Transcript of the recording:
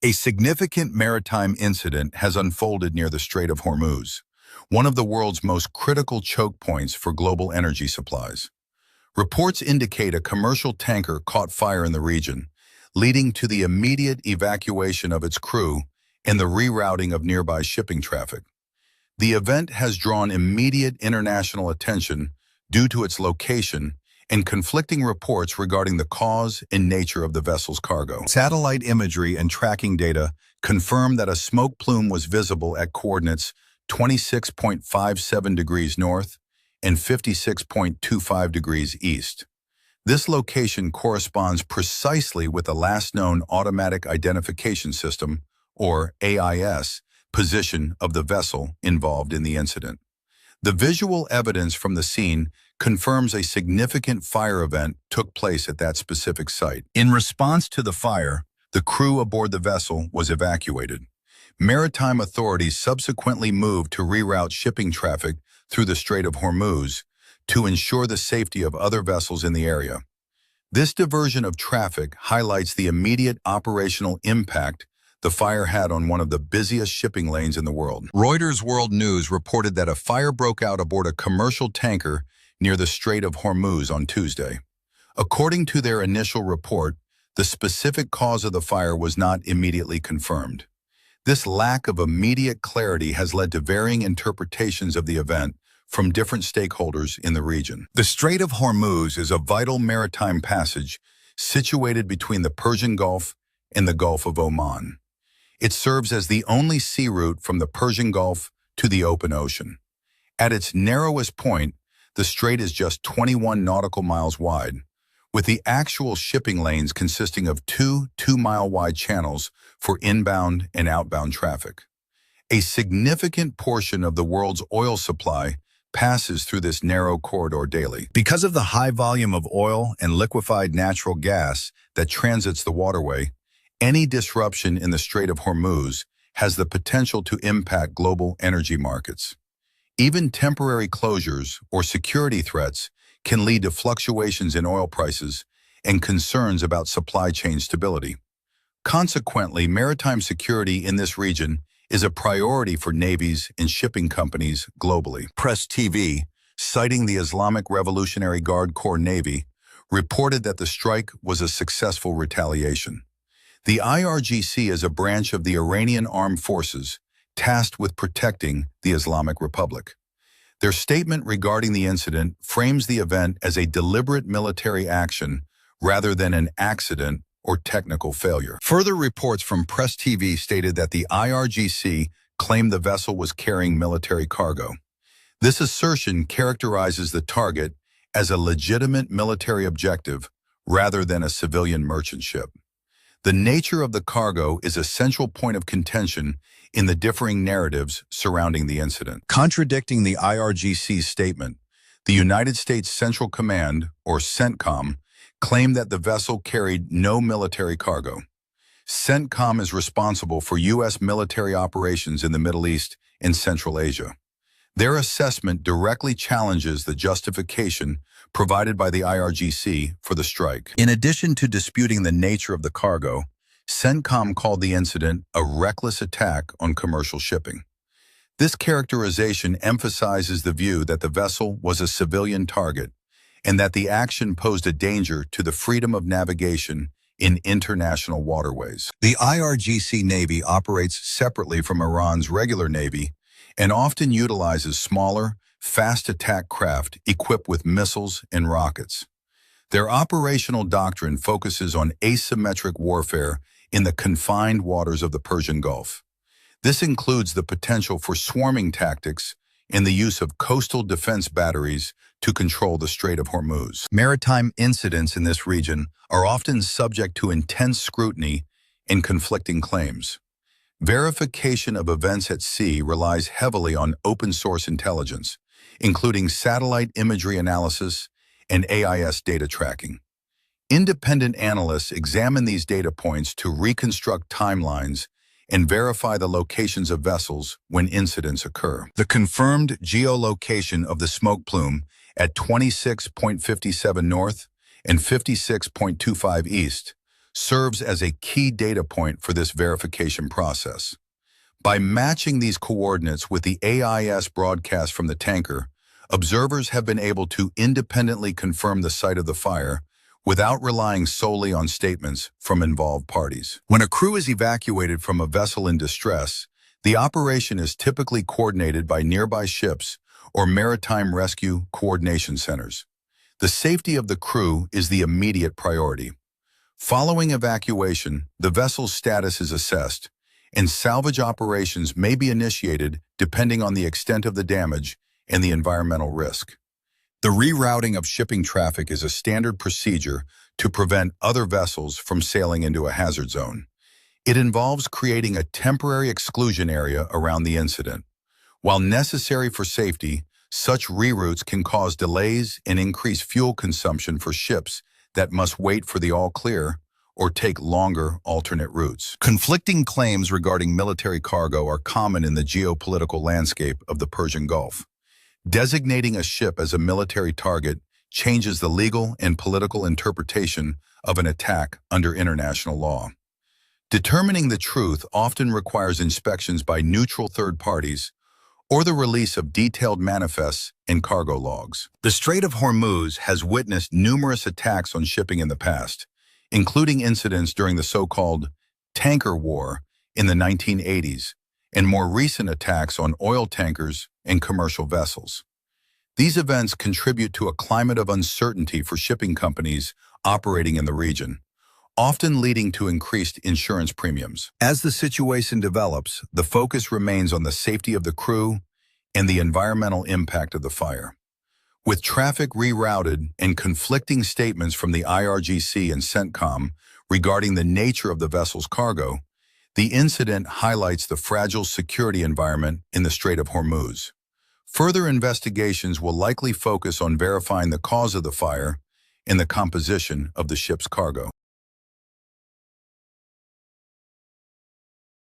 A significant maritime incident has unfolded near the Strait of Hormuz, one of the world's most critical choke points for global energy supplies. Reports indicate a commercial tanker caught fire in the region, leading to the immediate evacuation of its crew and the rerouting of nearby shipping traffic. The event has drawn immediate international attention due to its location and conflicting reports regarding the cause and nature of the vessel's cargo. Satellite imagery and tracking data confirm that a smoke plume was visible at coordinates 26.57 degrees north and 56.25 degrees east. This location corresponds precisely with the last known automatic identification system, or AIS, position of the vessel involved in the incident. The visual evidence from the scene confirms a significant fire event took place at that specific site. In response to the fire, the crew aboard the vessel was evacuated. Maritime authorities subsequently moved to reroute shipping traffic through the Strait of Hormuz to ensure the safety of other vessels in the area. This diversion of traffic highlights the immediate operational impact the fire had on one of the busiest shipping lanes in the world. Reuters World News reported that a fire broke out aboard a commercial tanker near the Strait of Hormuz on Tuesday. According to their initial report, the specific cause of the fire was not immediately confirmed. This lack of immediate clarity has led to varying interpretations of the event from different stakeholders in the region. The Strait of Hormuz is a vital maritime passage situated between the Persian Gulf and the Gulf of Oman. It serves as the only sea route from the Persian Gulf to the open ocean. At its narrowest point, the strait is just 21 nautical miles wide, with the actual shipping lanes consisting of two 2-mile-wide channels for inbound and outbound traffic. A significant portion of the world's oil supply passes through this narrow corridor daily. Because of the high volume of oil and liquefied natural gas that transits the waterway, any disruption in the Strait of Hormuz has the potential to impact global energy markets. Even temporary closures or security threats can lead to fluctuations in oil prices and concerns about supply chain stability. Consequently, maritime security in this region is a priority for navies and shipping companies globally. Press TV, citing the Islamic Revolutionary Guard Corps Navy, reported that the strike was a successful retaliation. The IRGC is a branch of the Iranian armed forces tasked with protecting the Islamic Republic. Their statement regarding the incident frames the event as a deliberate military action rather than an accident or technical failure. Further reports from Press TV stated that the IRGC claimed the vessel was carrying military cargo. This assertion characterizes the target as a legitimate military objective rather than a civilian merchant ship. The nature of the cargo is a central point of contention in the differing narratives surrounding the incident. Contradicting the IRGC's statement, the United States Central Command, or CENTCOM, claimed that the vessel carried no military cargo. CENTCOM is responsible for U.S. military operations in the Middle East and Central Asia. Their assessment directly challenges the justification provided by the IRGC for the strike. In addition to disputing the nature of the cargo, CENTCOM called the incident a reckless attack on commercial shipping. This characterization emphasizes the view that the vessel was a civilian target and that the action posed a danger to the freedom of navigation in international waterways. The IRGC Navy operates separately from Iran's regular Navy and often utilizes smaller, fast-attack craft equipped with missiles and rockets. Their operational doctrine focuses on asymmetric warfare in the confined waters of the Persian Gulf. This includes the potential for swarming tactics and the use of coastal defense batteries to control the Strait of Hormuz. Maritime incidents in this region are often subject to intense scrutiny and conflicting claims. Verification of events at sea relies heavily on open-source intelligence, including satellite imagery analysis and AIS data tracking. Independent analysts examine these data points to reconstruct timelines and verify the locations of vessels when incidents occur. The confirmed geolocation of the smoke plume at 26.57 north and 56.25 east serves as a key data point for this verification process. By matching these coordinates with the AIS broadcast from the tanker, observers have been able to independently confirm the site of the fire without relying solely on statements from involved parties. When a crew is evacuated from a vessel in distress, the operation is typically coordinated by nearby ships or maritime rescue coordination centers. The safety of the crew is the immediate priority. Following evacuation, the vessel's status is assessed, and salvage operations may be initiated depending on the extent of the damage and the environmental risk. The rerouting of shipping traffic is a standard procedure to prevent other vessels from sailing into a hazard zone. It involves creating a temporary exclusion area around the incident. While necessary for safety, such reroutes can cause delays and increase fuel consumption for ships that must wait for the all-clear or take longer alternate routes. Conflicting claims regarding military cargo are common in the geopolitical landscape of the Persian Gulf. Designating a ship as a military target changes the legal and political interpretation of an attack under international law. Determining the truth often requires inspections by neutral third parties or the release of detailed manifests and cargo logs. The Strait of Hormuz has witnessed numerous attacks on shipping in the past, including incidents during the so-called tanker war in the 1980s and more recent attacks on oil tankers and commercial vessels. These events contribute to a climate of uncertainty for shipping companies operating in the region, often leading to increased insurance premiums. As the situation develops, the focus remains on the safety of the crew and the environmental impact of the fire. With traffic rerouted and conflicting statements from the IRGC and CENTCOM regarding the nature of the vessel's cargo, the incident highlights the fragile security environment in the Strait of Hormuz. Further investigations will likely focus on verifying the cause of the fire and the composition of the ship's cargo.